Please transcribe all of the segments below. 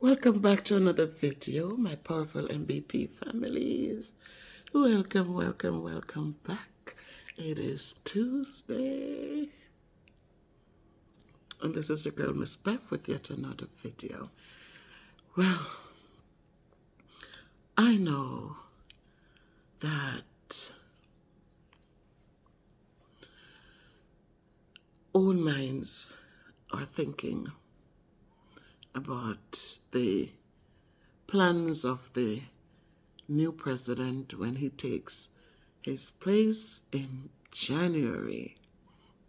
Welcome back to another video, my powerful MVP families. Welcome back. It is Tuesday. And this is your girl, Miss Bev, with yet another video. Well, I know that all minds are thinking about the plans of the new president when he takes his place in January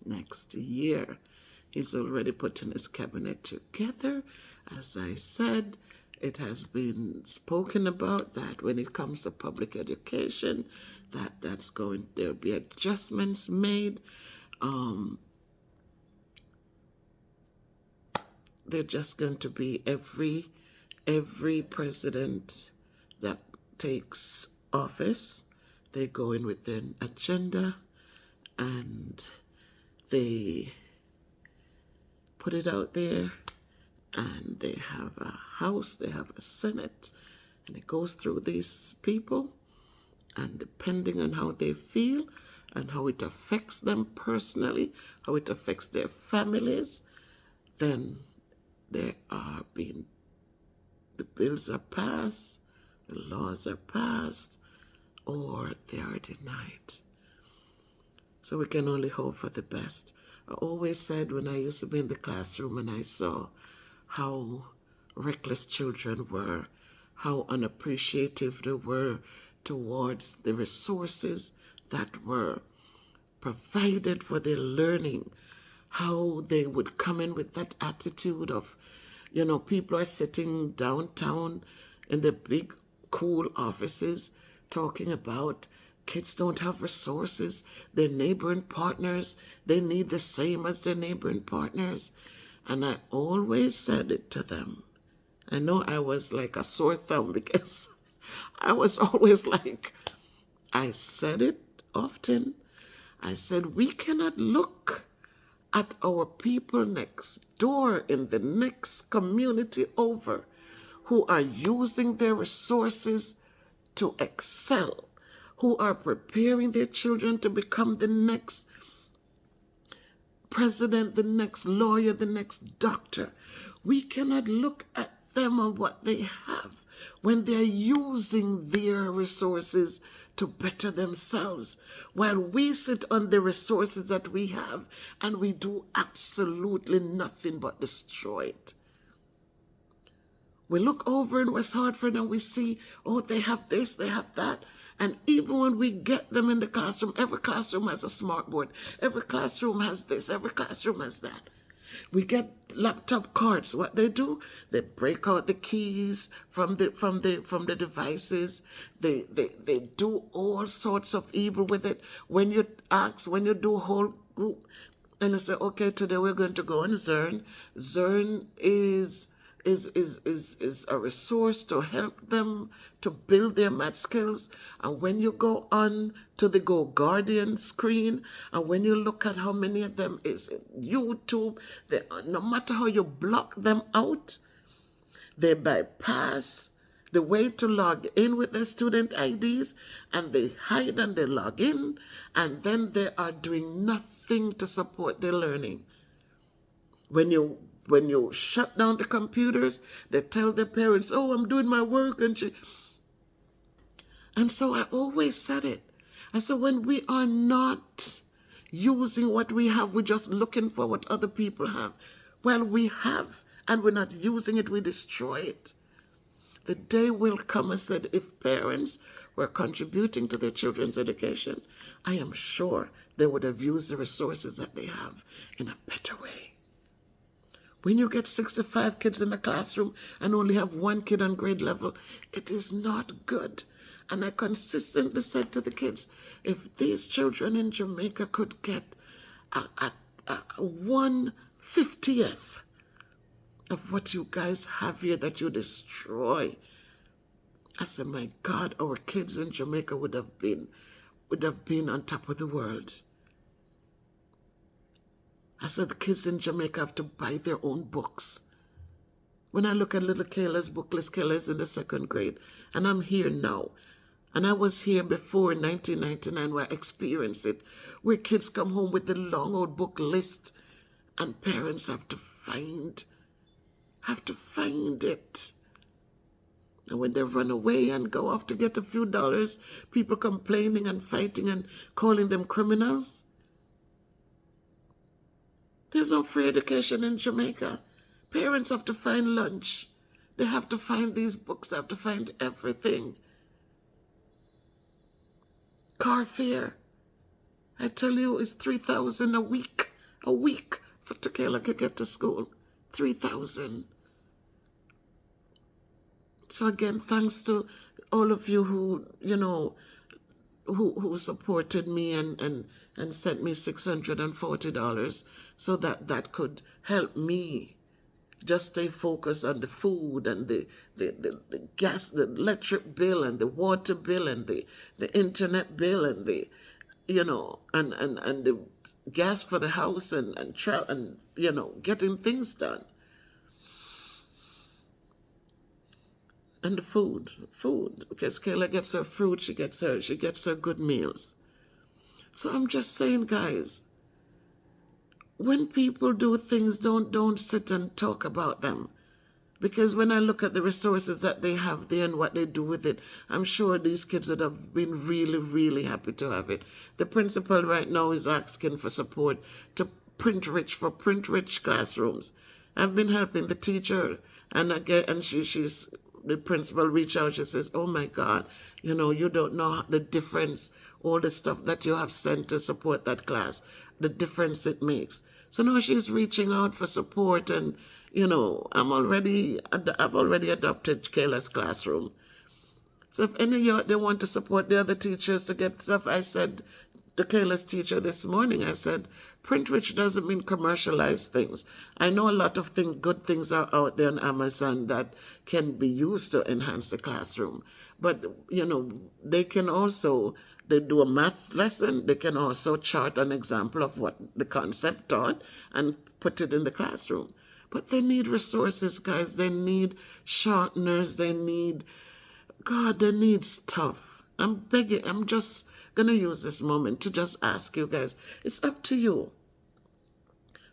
next year. He's already putting his cabinet together. As I said, it has been spoken about that when it comes to public education, there'll be adjustments made. They're just going to be every president that takes office, they go in with their agenda and they put it out there, and they have a House, they have a Senate, and it goes through these people, and depending on how they feel and how it affects them personally, how it affects their families, then the bills are passed, the laws are passed, or they are denied. So we can only hope for the best. I always said when I used to be in the classroom and I saw how reckless children were, how unappreciative they were towards the resources that were provided for their learning, how they would come in with that attitude of, people are sitting downtown in the big, cool offices talking about kids don't have resources, their neighboring partners, they need the same as their neighboring partners. And I always said it to them. I know I was like a sore thumb because I was always like, I said it often. I said, we cannot look at our people next door in the next community over who are using their resources to excel, who are preparing their children to become the next president, the next lawyer, the next doctor. We cannot look at them on what they have when they're using their resources to better themselves, while we sit on the resources that we have and we do absolutely nothing but destroy it. We look over in West Hartford and we see, oh, they have this, they have that. And even when we get them in the classroom, every classroom has a smart board. Every classroom has this, every classroom has that. We get laptop cards. What they do, they break out the keys from the devices. They do all sorts of evil with it. When you do a whole group, and you say, okay, today we're going to go on Zern. Zern is a resource to help them to build their math skills. And when you go on to the Go Guardian screen, and when you look at how many of them is YouTube, no matter how you block them out, they bypass the way to log in with their student IDs, and they hide and they log in, and then they are doing nothing to support their learning. When you shut down the computers, they tell their parents, oh, I'm doing my work. And so I always said it. I said, when we are not using what we have, we're just looking for what other people have. Well, we have, and we're not using it, we destroy it. The day will come, I said, if parents were contributing to their children's education, I am sure they would have used the resources that they have in a better way. When you get 65 kids in a classroom and only have one kid on grade level, it is not good. And I consistently said to the kids, if these children in Jamaica could get a 1/50th of what you guys have here that you destroy, I said, my God, our kids in Jamaica would have been on top of the world. I said the kids in Jamaica have to buy their own books. When I look at little Kayla's book, Liz Kayla's in the 2nd grade, and I'm here now. And I was here before in 1999 where I experienced it, where kids come home with the long old book list and parents have to find it. And when they run away and go off to get a few dollars, people complaining and fighting and calling them criminals. There's no free education in Jamaica. Parents have to find lunch. They have to find these books. They have to find everything. Car fare. I tell you, it's $3,000 a week. A week for Tequila to get to school. $3,000. So again, thanks to all of you who, who supported me and sent me $640 so that could help me just stay focused on the food and the gas, the electric bill and the water bill and the internet bill and the, and the gas for the house and getting things done. And the food, because Kayla gets her fruit, she gets her good meals. So I'm just saying, guys, when people do things, don't sit and talk about them. Because when I look at the resources that they have there and what they do with it, I'm sure these kids would have been really, really happy to have it. The principal right now is asking for support to print rich classrooms. I've been helping the teacher, and she's the principal reach out. She says, "Oh my God, you don't know the difference, all the stuff that you have sent to support that class, the difference it makes." So now she's reaching out for support, and I've already adopted Kayla's classroom. So if any of you they want to support the other teachers to get stuff, I said to Kayla's teacher this morning, I said, print rich doesn't mean commercialize things. I know a lot of good things are out there on Amazon that can be used to enhance the classroom. But, they can also, they do a math lesson. They can also chart an example of what the concept taught and put it in the classroom. But they need resources, guys. They need sharpeners. They need stuff. I'm just going to use this moment to just ask you guys, it's up to you.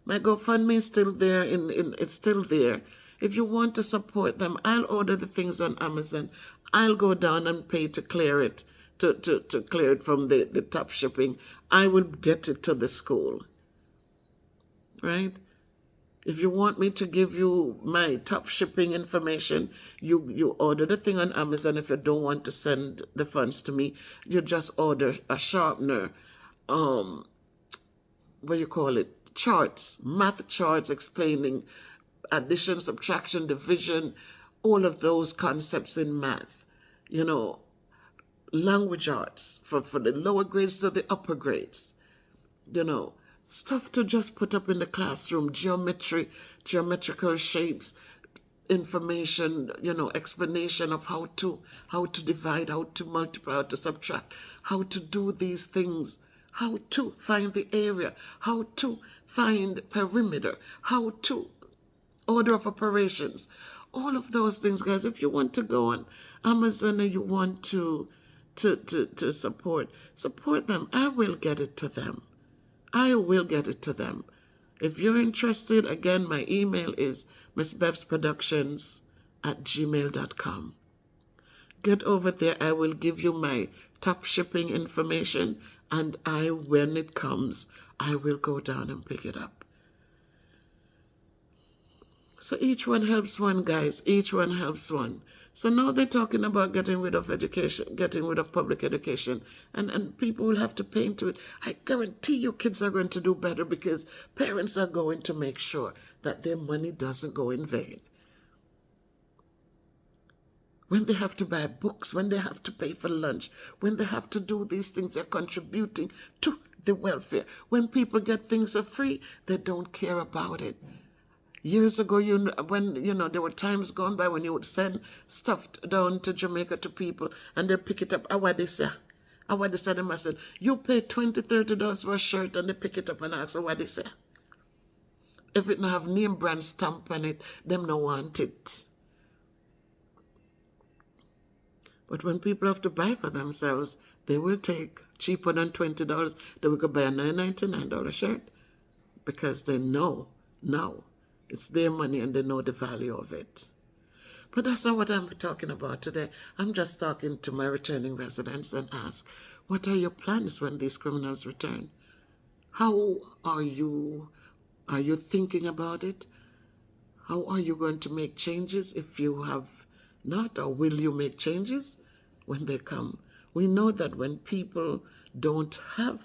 My GoFundMe is still there. It's still there. If you want to support them, I'll order the things on Amazon. I'll go down and pay to clear it, to clear it from the top shipping. I will get it to the school. Right? If you want me to give you my top shipping information, you order the thing on Amazon. If you don't want to send the funds to me, you just order a sharpener, charts, math charts explaining addition, subtraction, division, all of those concepts in math. Language arts for the lower grades to the upper grades. Stuff to just put up in the classroom, geometrical shapes, information, explanation of how to divide, how to multiply, how to subtract, how to do these things, how to find the area, how to find perimeter, how to order of operations. All of those things, guys. If you want to go on Amazon and you want to support them, I will get it to them. If you're interested, again, my email is msbevsproductions@gmail.com. Get over there. I will give you my top shipping information, and when it comes, I will go down and pick it up. So each one helps one, guys. Each one helps one. So now they're talking about getting rid of education, getting rid of public education, and people will have to pay into it. I guarantee you kids are going to do better because parents are going to make sure that their money doesn't go in vain. When they have to buy books, when they have to pay for lunch, when they have to do these things, they're contributing to the welfare. When people get things for free, they don't care about it. Years ago, when there were times gone by when you would send stuff down to Jamaica to people and they pick it up. What they say, them I said, you pay $20, $30 for a shirt, and they pick it up and ask what they say. If it not have name brand stamp on it, them no want it. But when people have to buy for themselves, they will take cheaper than $20. They will go buy a $9.99 shirt because they know now it's their money and they know the value of it. But that's not what I'm talking about today. I'm just talking to my returning residents and ask, what are your plans when these criminals return? How are you thinking about it? How are you going to make changes if you have not, or will you make changes when they come? We know that when people don't have,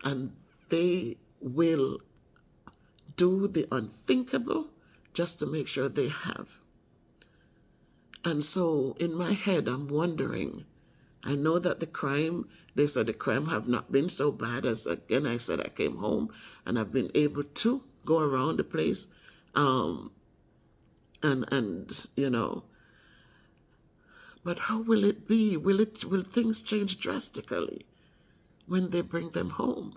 and they will do the unthinkable just to make sure they have. And so in my head, I'm wondering, I know that they said the crime have not been so bad as, again, I said I came home and I've been able to go around the place. And you know, but how will it be? Will things change drastically when they bring them home?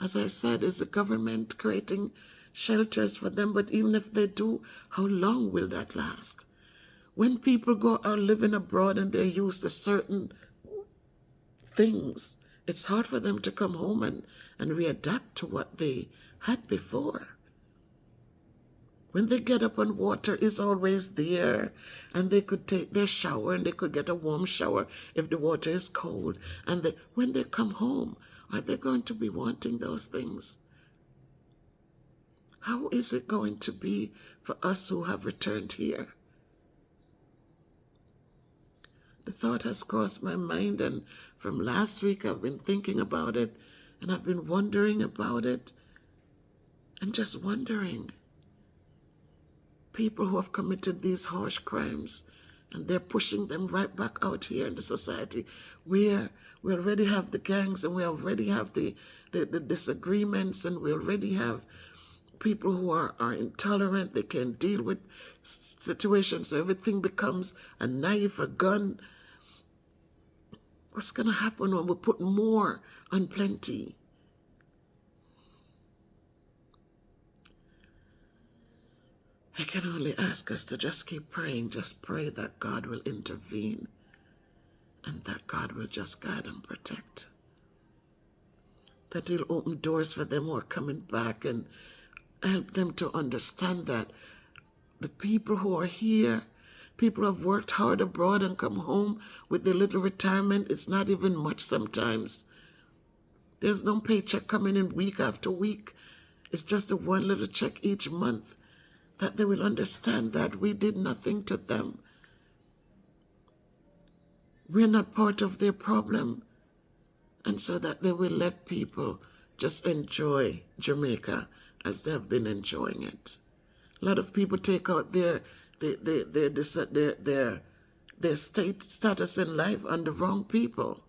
As I said, is the government creating shelters for them? But even if they do, how long will that last? When people are living abroad and they're used to certain things, it's hard for them to come home and readapt to what they had before. When they get up and water is always there, and they could take their shower and they could get a warm shower if the water is cold. And when they come home, are they going to be wanting those things? How is it going to be for us who have returned here? The thought has crossed my mind, and from last week I've been thinking about it, and I've been wondering about it, and just wondering. People who have committed these harsh crimes, and they're pushing them right back out here in the society where we already have the gangs, and we already have the disagreements, and we already have people who are intolerant. They can't deal with situations, so everything becomes a knife, a gun. What's going to happen when we put more on plenty? I can only ask us to just keep praying. Just pray that God will intervene and that God will just guide and protect. That He'll open doors for them who are coming back and help them to understand that the people who are here, people who have worked hard abroad and come home with their little retirement, it's not even much sometimes. There's no paycheck coming in week after week. It's just a one little check each month. That they will understand that we did nothing to them. We're not part of their problem. And so that they will let people just enjoy Jamaica as they have been enjoying it. A lot of people take out their state status in life on the wrong people.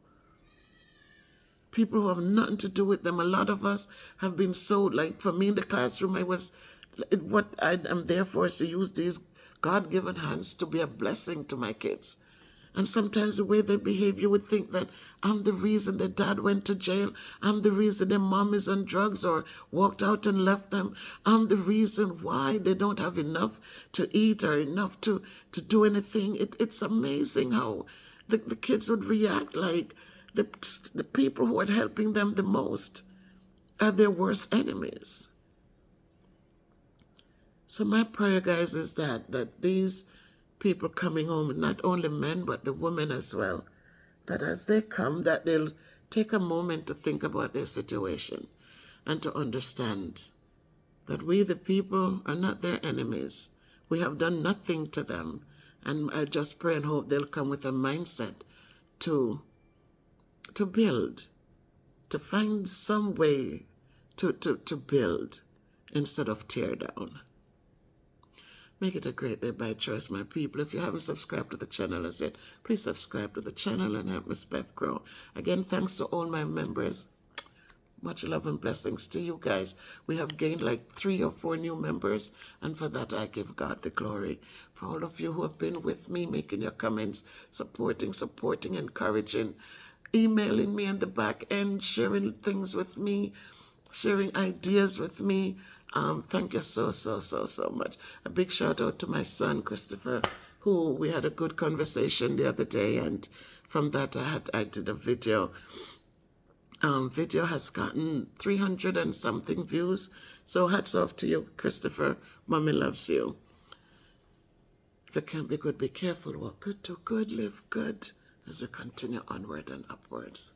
People who have nothing to do with them. A lot of us have been so, like for me in the classroom, what I am there for is to use these God-given hands to be a blessing to my kids. And sometimes the way they behave, you would think that I'm the reason their dad went to jail. I'm the reason their mom is on drugs or walked out and left them. I'm the reason why they don't have enough to eat or enough to do anything. It's amazing how the kids would react like the people who are helping them the most are their worst enemies. So my prayer, guys, is that these people coming home, not only men, but the women as well, that as they come, that they'll take a moment to think about their situation and to understand that we, the people, are not their enemies. We have done nothing to them. And I just pray and hope they'll come with a mindset to build, to find some way to build instead of tear down. Make it a great day by choice, my people. If you haven't subscribed to the channel as yet, please subscribe to the channel and help Miss Bev grow. Again, thanks to all my members. Much love and blessings to you guys. We have gained like 3 or 4 new members, and for that I give God the glory. For all of you who have been with me, making your comments, supporting, encouraging, emailing me in the back end, sharing things with me, sharing ideas with me. Thank you so much. A big shout out to my son, Christopher, who we had a good conversation the other day, and from that I did a video. Video has gotten 300 and something views. So hats off to you, Christopher. Mommy loves you. If you can't be good, be careful. Walk good, do good, live good as we continue onward and upwards.